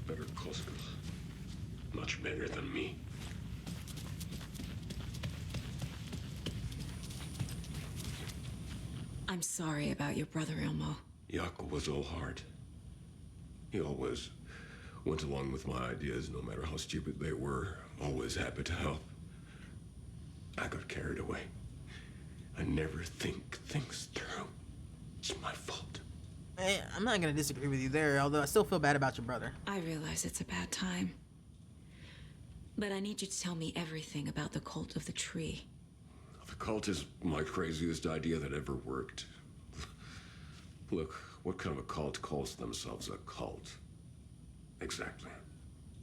better cosmos. Much better than me. I'm sorry about your brother, Ilmo. Jaakko was all heart. He always went along with my ideas, no matter how stupid they were. Always happy to help. I got carried away. I never think things through. It's my fault. I'm not gonna disagree with you there, although I still feel bad about your brother. I realize it's a bad time. But I need you to tell me everything about the Cult of the Tree. The cult is my craziest idea that ever worked. Look, what kind of a cult calls themselves a cult? Exactly.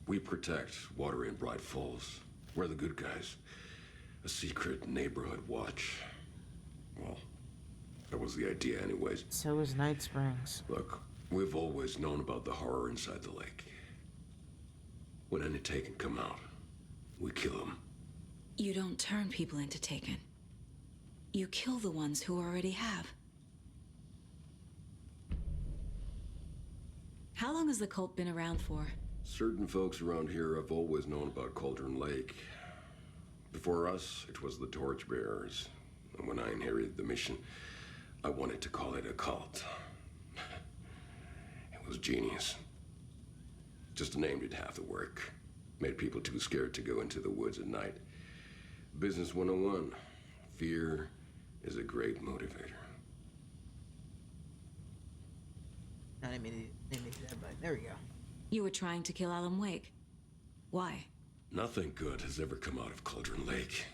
We protect Water in Bright Falls. We're the good guys. A secret neighborhood watch. Well, that was the idea anyways. So is Night Springs. Look, we've always known about the horror inside the lake. When any Taken come out, we kill them. You don't turn people into Taken. You kill the ones who already have. How long has the cult been around for? Certain folks around here have always known about Cauldron Lake. Before us, it was the Torchbearers. And when I inherited the mission, I wanted to call it a cult. It was genius. Just a name did half the work. Made people too scared to go into the woods at night. Business 101. Fear is a great motivator. I didn't mean to do that, but there we go. You were trying to kill Alan Wake. Why? Nothing good has ever come out of Cauldron Lake.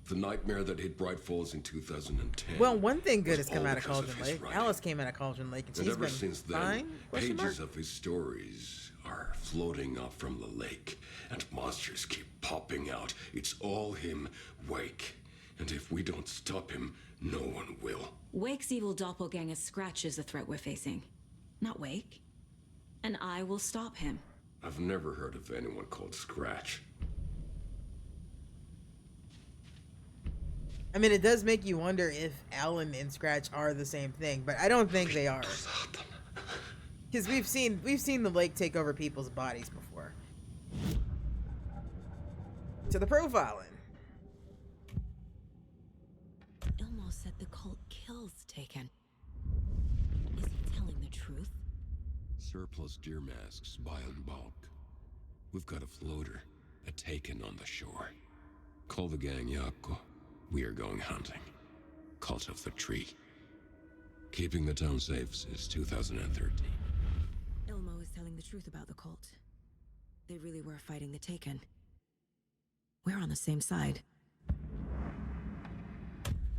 The nightmare that hit Bright Falls in 2010. Well, one thing good was has come all out of because Cauldron his Lake. writing. Alice came out of Cauldron Lake, and And she's ever been since then, fine. Question mark? pages of his stories are floating up from the lake, and monsters keep popping out. It's all him, Wake. And if we don't stop him, no one will. Wake's evil doppelganger Scratch is the threat we're facing. Not Wake. And I will stop him. I've never heard of anyone called Scratch. I mean, it does make you wonder if Alan and Scratch are the same thing, but I don't think they are. Because we've seen the lake take over people's bodies before. To the profiling. Ilmo said the cult kills Taken. Is he telling the truth? Surplus deer masks buy in bulk. We've got a floater, a Taken on the shore. Call the gang Jaakko. We are going hunting. Cult of the Tree. Keeping the town safe since 2013. Ilmo is telling the truth about the cult. They really were fighting the Taken. We're on the same side.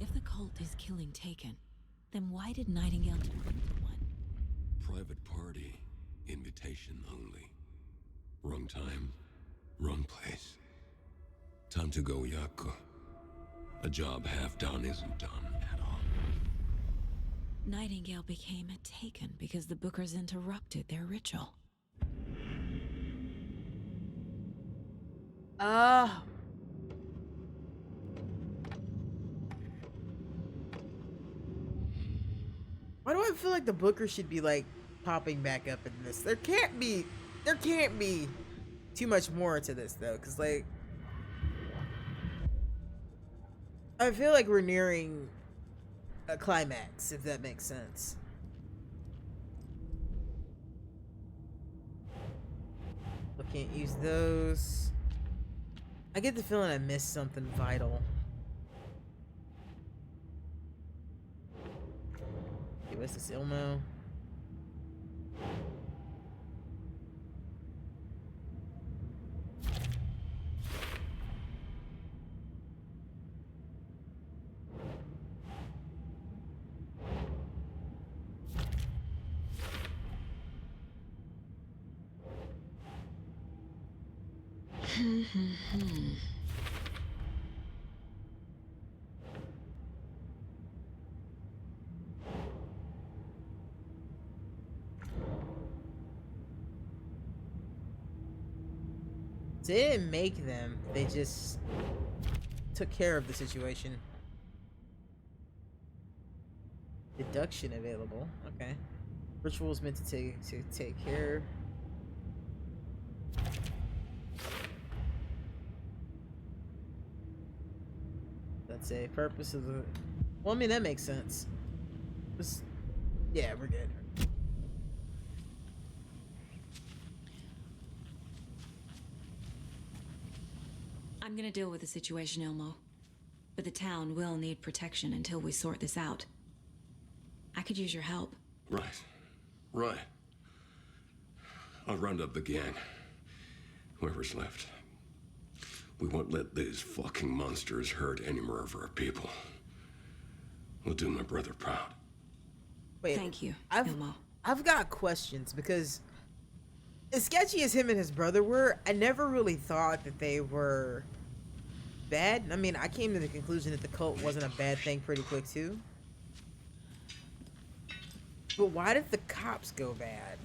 If the cult is killing Taken, then why did Nightingale turn into one? Private party. Invitation only. Wrong time. Wrong place. Time to go, Jaakko. A job half done isn't done at all. Nightingale became a Taken because the Bookers interrupted their ritual. Ah. Why do I feel like the Booker should be like popping back up in this? There can't be too much more to this though, because like I feel like we're nearing a climax, if that makes sense. I can't use those. I get the feeling I missed something vital. Okay, what's this, Ilmo? They didn't make them, they just took care of the situation. Deduction available, okay. Rituals meant to take care. say? Purpose of the... Well, I mean, that makes sense. Yeah, we're good. I'm gonna deal with the situation, Ilmo. But the town will need protection until we sort this out. I could use your help. Right. I'll round up the gang. Whoever's left. We won't let these fucking monsters hurt any more of our people. We'll do my brother proud. Wait, Thank you, I've, Ilmo. I've got questions because as sketchy as him and his brother were, I never really thought that they were bad. I mean, I came to the conclusion that the cult wasn't a bad thing pretty quick too. But why did the cops go bad?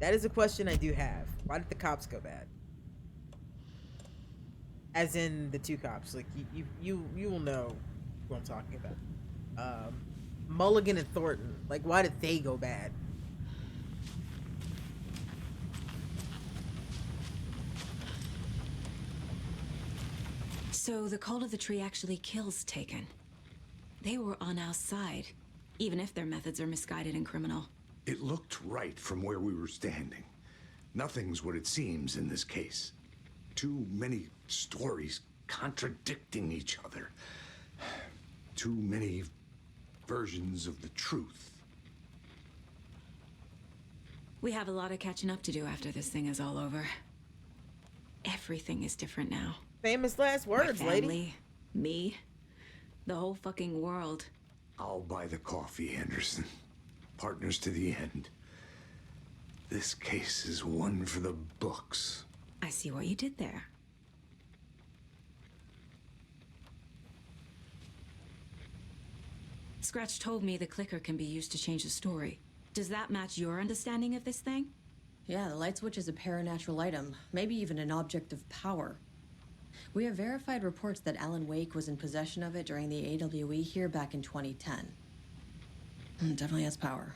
That is a question I do have. Why did the cops go bad? As in the two cops. Like you will know who I'm talking about. Mulligan and Thornton. Like, why did they go bad? So the Cult of the Tree actually kills Taken. They were on our side, even if their methods are misguided and criminal. It looked right from where we were standing. Nothing's what it seems in this case. Too many stories contradicting each other. Too many versions of the truth. We have a lot of catching up to do after this thing is all over. Everything is different now. Famous last words, My lady. family, me, the whole fucking world. I'll buy the coffee, Anderson. Partners to the end. This case is one for the books. I see what you did there. Scratch told me the clicker can be used to change the story. Does that match your understanding of this thing? Yeah, the light switch is a paranatural item, maybe even an object of power. We have verified reports that Alan Wake was in possession of it during the AWE here back in 2010. It definitely has power.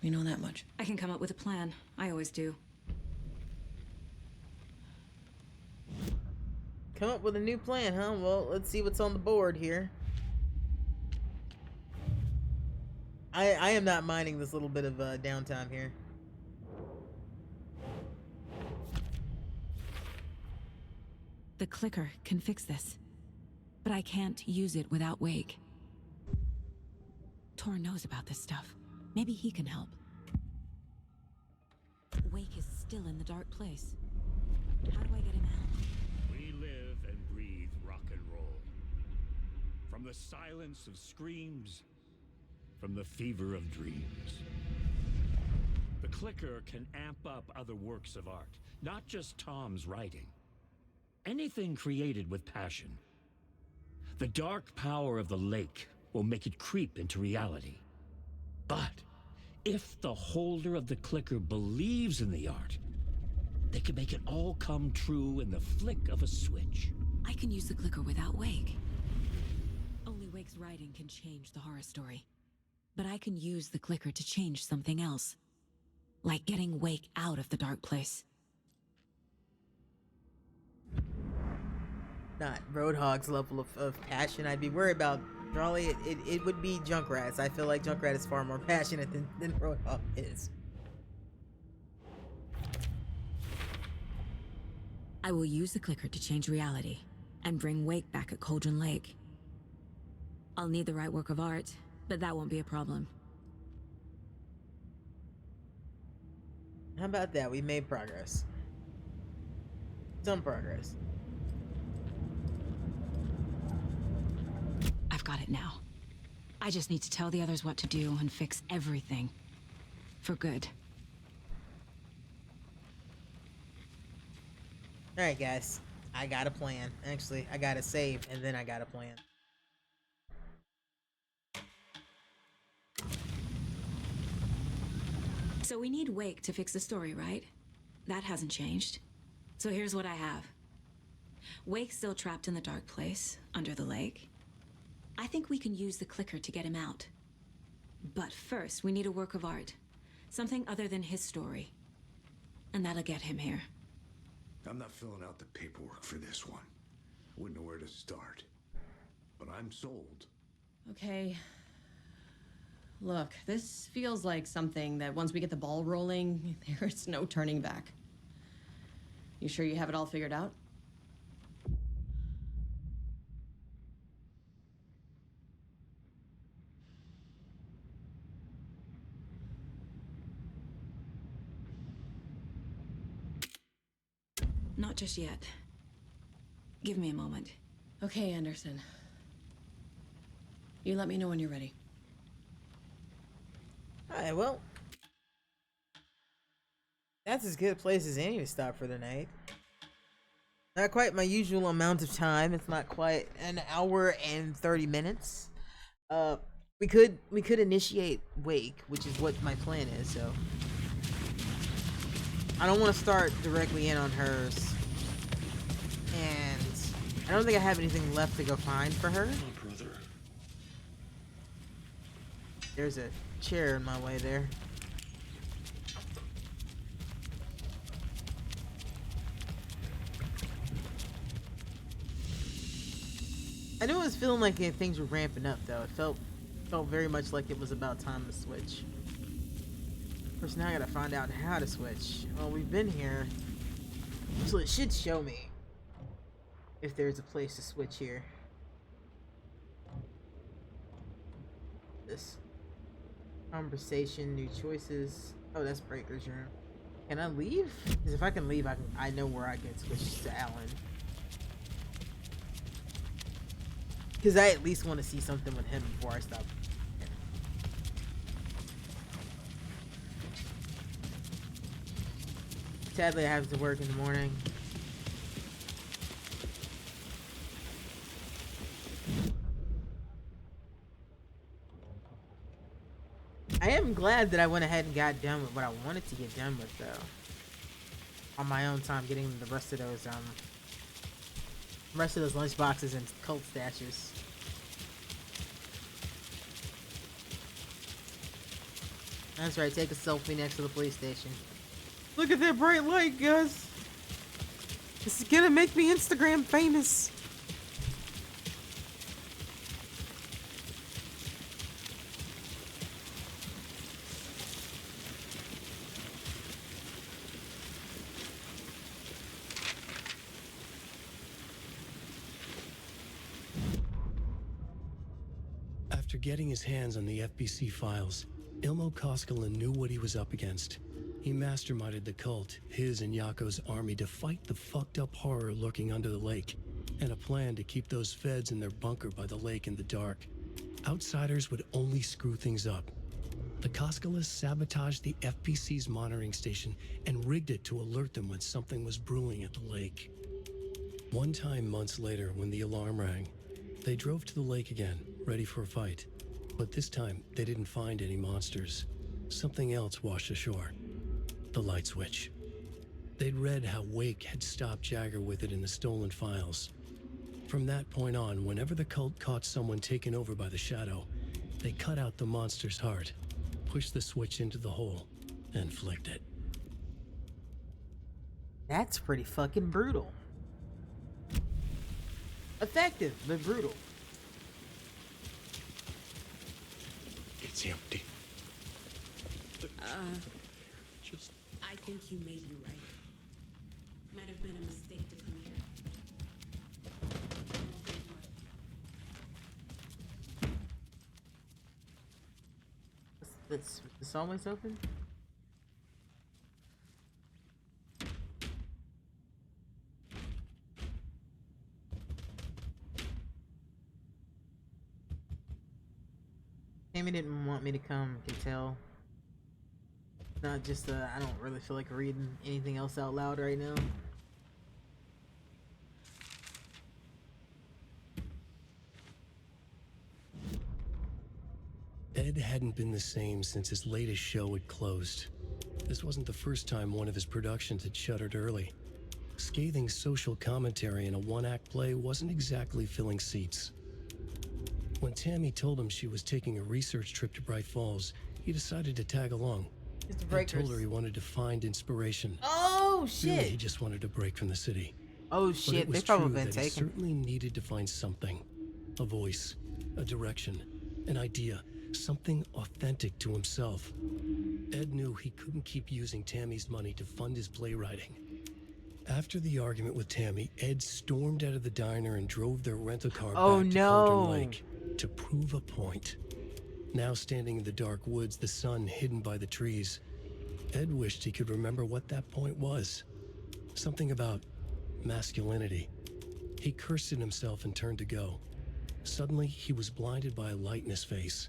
We know that much. I can come up with a plan. I always do. Come up with a new plan, huh? Well, let's see what's on the board here. I am not minding this little bit of downtime here. The clicker can fix this. But I can't use it without Wake. Tor knows about this stuff. Maybe he can help. Wake is still in the dark place. How do I get him out? We live and breathe rock and roll. From the silence of screams, from the fever of dreams. The clicker can amp up other works of art, not just Tom's writing. Anything created with passion. The dark power of the lake will make it creep into reality. But if the holder of the clicker believes in the art, they can make it all come true in the flick of a switch. I can use the clicker without Wake. Only Wake's writing can change the horror story. But I can use the clicker to change something else. Like getting Wake out of the dark place. Not Roadhog's level of passion I'd be worried about. Drawley, it would be Junkrat's. I feel like Junkrat is far more passionate than Roadhog is. I will use the clicker to change reality and bring Wake back at Cauldron Lake. I'll need the right work of art, but that won't be a problem. How about that? We made progress. Some progress. I've got it now. I just need to tell the others what to do and fix everything. For good. Alright, guys. I got a plan. Actually, I got a save, and then I got a plan. So we need Wake to fix the story, right? That hasn't changed. So here's what I have. Wake's still trapped in the dark place, under the lake. I think we can use the clicker to get him out. But first, we need a work of art. Something other than his story. And that'll get him here. I'm not filling out the paperwork for this one. Wouldn't know where to start. But I'm sold. Okay. Look, this feels like something that once we get the ball rolling, there's no turning back. You sure you have it all figured out? Not just yet. Give me a moment. Okay, Anderson. You let me know when you're ready. Alright, well. That's as good a place as any to stop for the night. Not quite my usual amount of time. It's not quite an hour and 30 minutes. We could initiate Wake, which is what my plan is, so. I don't want to start directly in on hers. And I don't think I have anything left to go find for her. Oh, brother. There's a chair in my way there. I knew it was feeling like things were ramping up, though. It felt very much like it was about time to switch. Of course, now I gotta find out how to switch. Well, we've been here, so it should show me if there's a place to switch here. This conversation, new choices. Oh, that's Breaker's room. Can I leave? Because if I can leave, I know where I can switch to Alan. Because I at least want to see something with him before I stop. Sadly, I have to work in the morning. I am glad that I went ahead and got done with what I wanted to get done with, though. On my own time, getting the rest of those lunch boxes and cult stashes. That's right, take a selfie next to the police station. Look at that bright light, Gus. This is gonna make me Instagram famous. After getting his hands on the FBC files, Ilmo Koskinen knew what he was up against. He masterminded the cult, his and Yako's army, to fight the fucked up horror lurking under the lake, and a plan to keep those feds in their bunker by the lake in the dark. Outsiders would only screw things up. The Koskinas sabotaged the FBC's monitoring station and rigged it to alert them when something was brewing at the lake. One time months later, when the alarm rang, they drove to the lake again, ready for a fight. But this time, they didn't find any monsters. Something else washed ashore. The light switch. They'd read how Wake had stopped Jagger with it in the stolen files. From that point on, whenever the cult caught someone taken over by the Shadow, they cut out the monster's heart, pushed the switch into the hole, and flicked it. That's pretty fucking brutal. Effective, but brutal. It's empty. Just. I think you may be right. Might have been a mistake to come here. This always open? Amy didn't want me to come, can tell. Not just, I don't really feel like reading anything else out loud right now. Ed hadn't been the same since his latest show had closed. This wasn't the first time one of his productions had shuttered early. Scathing social commentary in a one-act play wasn't exactly filling seats. When Tammy told him she was taking a research trip to Bright Falls, he decided to tag along. It's the Ed Breakers. told her he wanted to find inspiration. Oh Really, he shit! just wanted a break from the city. Oh But it shit, was they probably true been that he taken. certainly needed to find something. A voice, a direction, an idea, something authentic to himself. Ed knew he couldn't keep using Tammy's money to fund his playwriting. After the argument with Tammy, Ed stormed out of the diner and drove their rental car Oh, back to no. Cauldron Lake to prove a point. Now standing in the dark woods, the sun hidden by the trees, Ed wished he could remember what that point was. Something about masculinity. He cursed at himself and turned to go. Suddenly, he was blinded by a light in his face.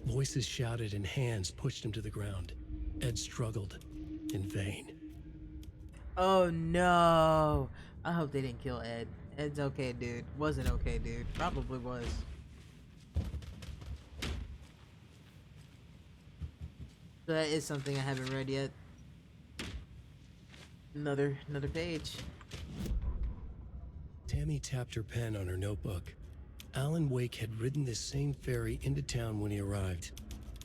Voices shouted and hands pushed him to the ground. Ed struggled in vain. Oh no. I hope they didn't kill Ed. Ed's okay, dude. Wasn't okay, dude. Probably was. So that is something I haven't read yet. Another page. Tammy tapped her pen on her notebook. Alan Wake had ridden this same ferry into town when he arrived.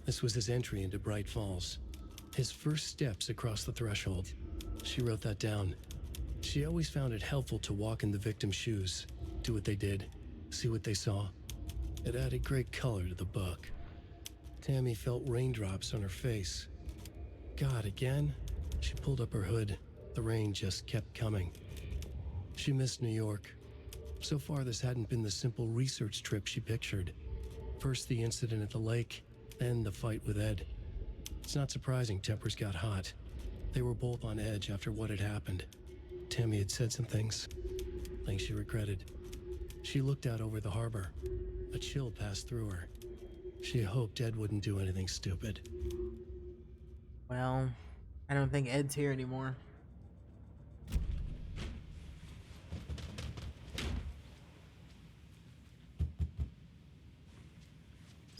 This was his entry into Bright Falls. His first steps across the threshold. She wrote that down. She always found it helpful to walk in the victim's shoes, do what they did, see what they saw. It added great color to the book. Tammy felt raindrops on her face. God, again? She pulled up her hood. The rain just kept coming. She missed New York. So far, this hadn't been the simple research trip she pictured. First the incident at the lake, then the fight with Ed. It's not surprising tempers got hot. They were both on edge after what had happened. Tammy had said some things she regretted. She looked out over the harbor. A chill passed through her. She hoped Ed wouldn't do anything stupid. Well, I don't think Ed's here anymore.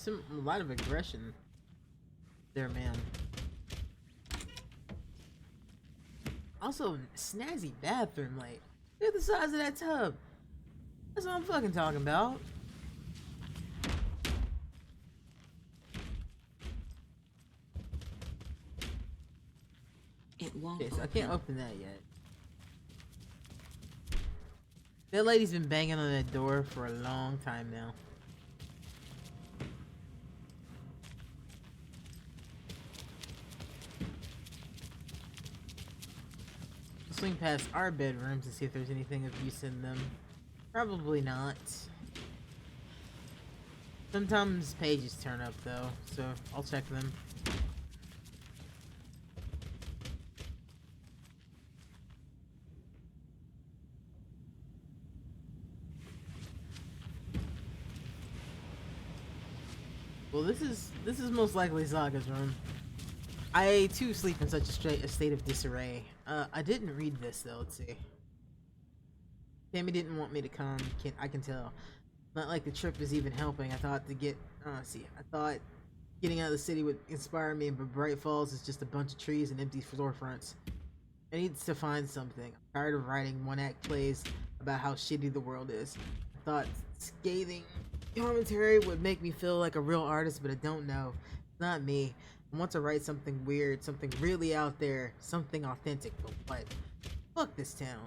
A lot of aggression there, man. Also, snazzy bathroom, like, look at the size of that tub. That's what I'm fucking talking about. It won't. Okay, so I can't open that yet. That lady's been banging on that door for a long time now. Swing past our bedrooms and see if there's anything of use in them. Probably not. Sometimes pages turn up though, so I'll check them. Well, this is most likely Saga's room. I too sleep in such a state of disarray. I didn't read this though. Let's see. Tammy didn't want me to come. I can tell. Not like the trip is even helping. I thought getting out of the city would inspire me, but Bright Falls is just a bunch of trees and empty storefronts. I need to find something. I'm tired of writing one-act plays about how shitty the world is. I thought scathing commentary would make me feel like a real artist, but I don't know. It's not me. I want to write something weird, something really out there, something authentic, but what? Fuck this town.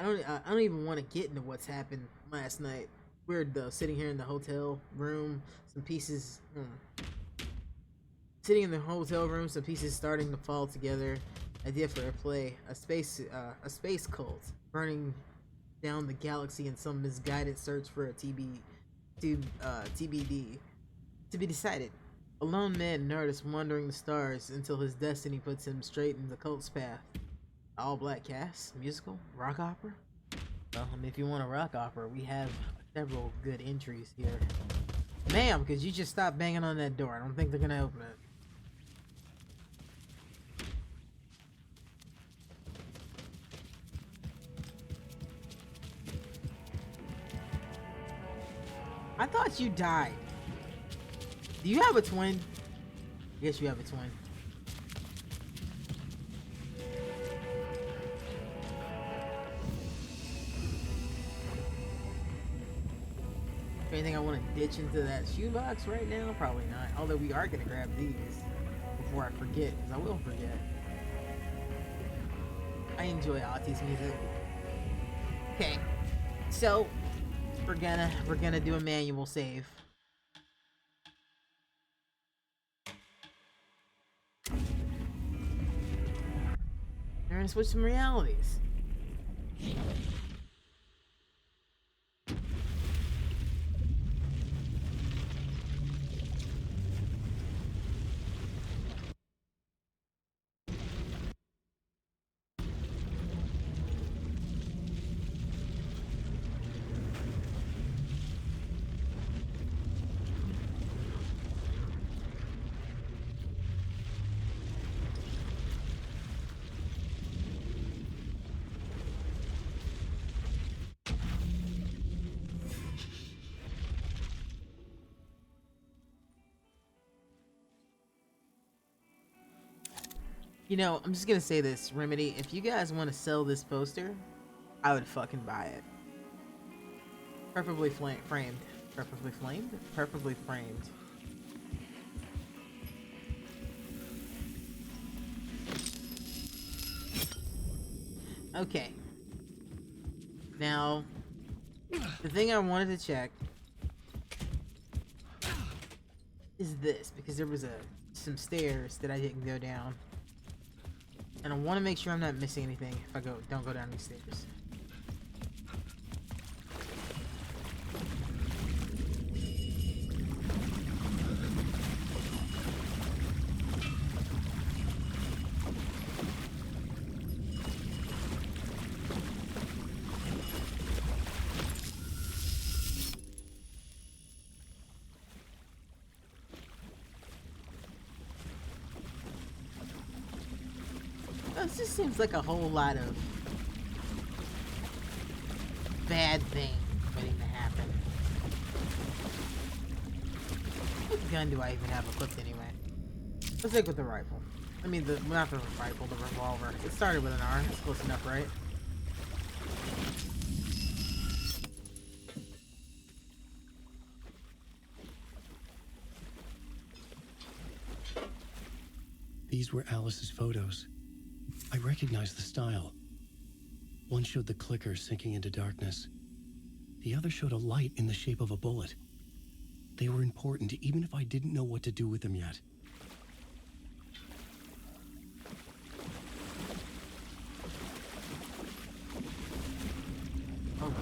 I don't even want to get into what's happened last night. Weird though, sitting here in the hotel room, some pieces sitting in the hotel room, some pieces starting to fall together. Idea for a play, a space cult burning down the galaxy in some misguided search for a TBD. To be decided. A lone man nerdist wandering the stars until his destiny puts him straight in the cult's path. All black cast, musical, rock opera. Well, I mean, if you want a rock opera, we have several good entries here. Ma'am, could you just stop banging on that door? I don't think they're gonna open it. I thought you died. Do you have a twin? Yes, you have a twin. Anything I want to ditch into that shoebox right now? Probably not. Although we are gonna grab these before I forget, because I will forget. I enjoy Ati's music. Okay, so we're gonna do a manual save. We're gonna switch some realities. You know, I'm just gonna say this, Remedy. If you guys want to sell this poster, I would fucking buy it. Preferably framed. Preferably flamed? Preferably framed. Okay. Now, the thing I wanted to check is this, because there was some stairs that I didn't go down. And I want to make sure I'm not missing anything if I don't go down these stairs. This just seems like a whole lot of bad things waiting to happen. What gun do I even have equipped anyway? Let's stick with the rifle. I mean, not the rifle, the revolver. It started with an R. That's close enough, right? These were Alice's photos. I recognized the style. One showed the clicker sinking into darkness. The other showed a light in the shape of a bullet. They were important, even if I didn't know what to do with them yet. Oh,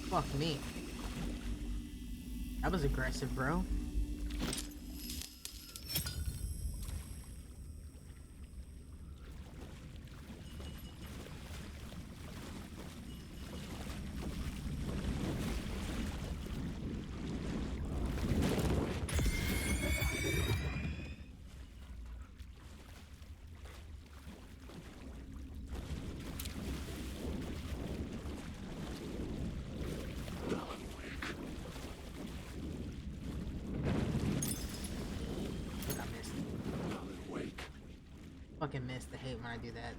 fuck me. That was aggressive, bro. Fucking missed. I hate when I do that.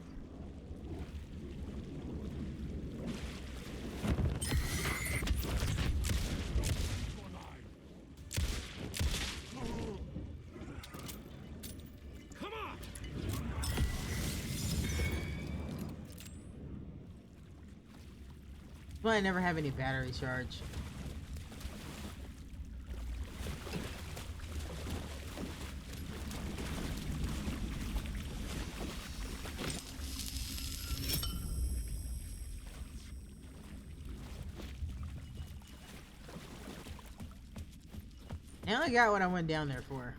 Come on! Well, I never have any battery charge. Now I got what I went down there for.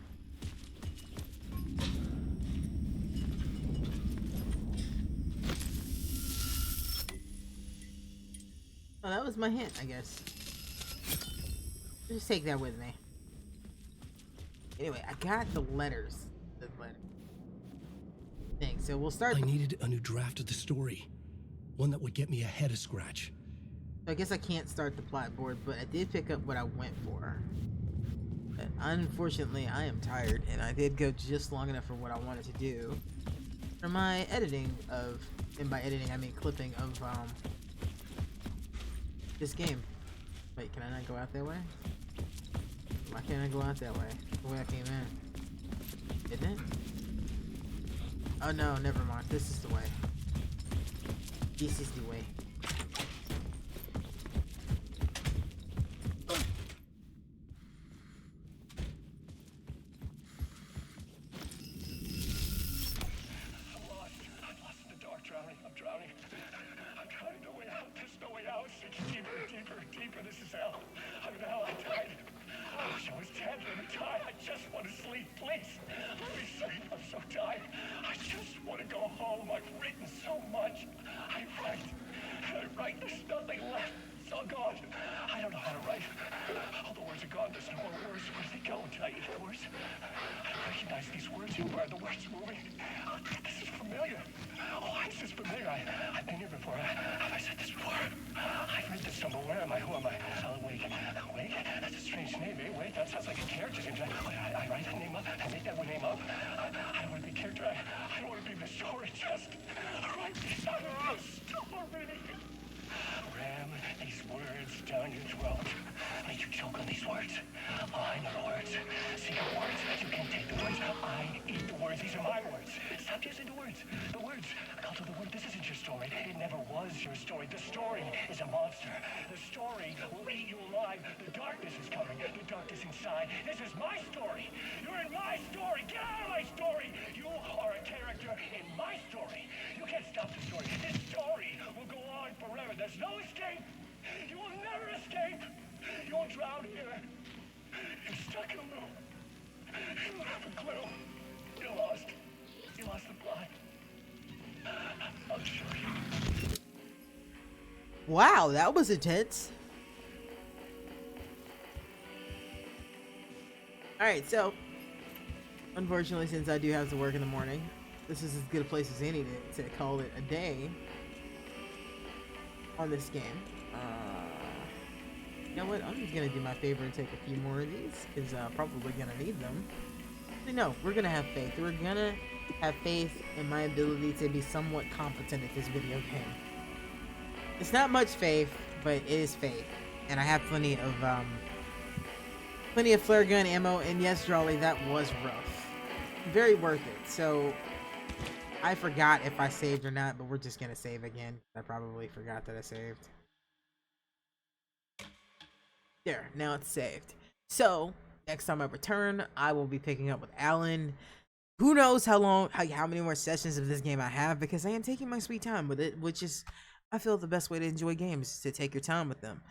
Oh, that was my hint, I guess. Just take that with me. Anyway, I got the letters. The letter thing. So we'll start. I needed a new draft of the story. One that would get me ahead of Scratch. So I guess I can't start the plot board, but I did pick up what I went for. But unfortunately, I am tired, and I did go just long enough for what I wanted to do for my editing of, and by editing I mean clipping of this game. Wait, can I not go out that way? Why can't I go out that way? The way I came in. Didn't it? Oh no, never mind. This is the way. This is the way. Wow, that was intense. Alright, so unfortunately, since I do have to work in the morning, this is as good a place as any to call it a day on this game. You know what? I'm just gonna do my favor and take a few more of these, because I'm probably gonna need them. No, we're gonna have faith. We're gonna have faith in my ability to be somewhat competent at this video game. It's not much faith, but it is faith, and I have plenty of flare gun ammo. And yes, Jolly, that was rough. Very worth it. So I forgot if I saved or not, but we're just gonna save again. I probably forgot that I saved. There, now it's saved. So next time I return, I will be picking up with Alan. Who knows how many more sessions of this game I have, because I am taking my sweet time with it, which is, I feel, the best way to enjoy games is to take your time with them.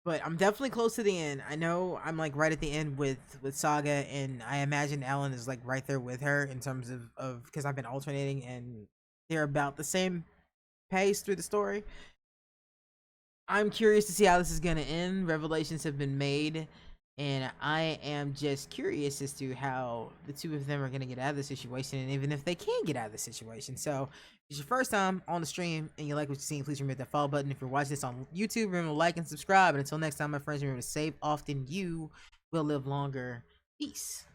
But I'm definitely close to the end. I know I'm like right at the end with Saga, and I imagine Alan is like right there with her in terms of because I've been alternating, and they're about the same pace through the story. I'm curious to see how this is gonna end. Revelations have been made, and I am just curious as to how the two of them are gonna get out of the situation, and even if they can get out of the situation. So if it's your first time on the stream and you like what you're seeing, please remember that follow button. If you're watching this on YouTube, remember to like and subscribe. And until next time, my friends, remember to save often. You will live longer. Peace.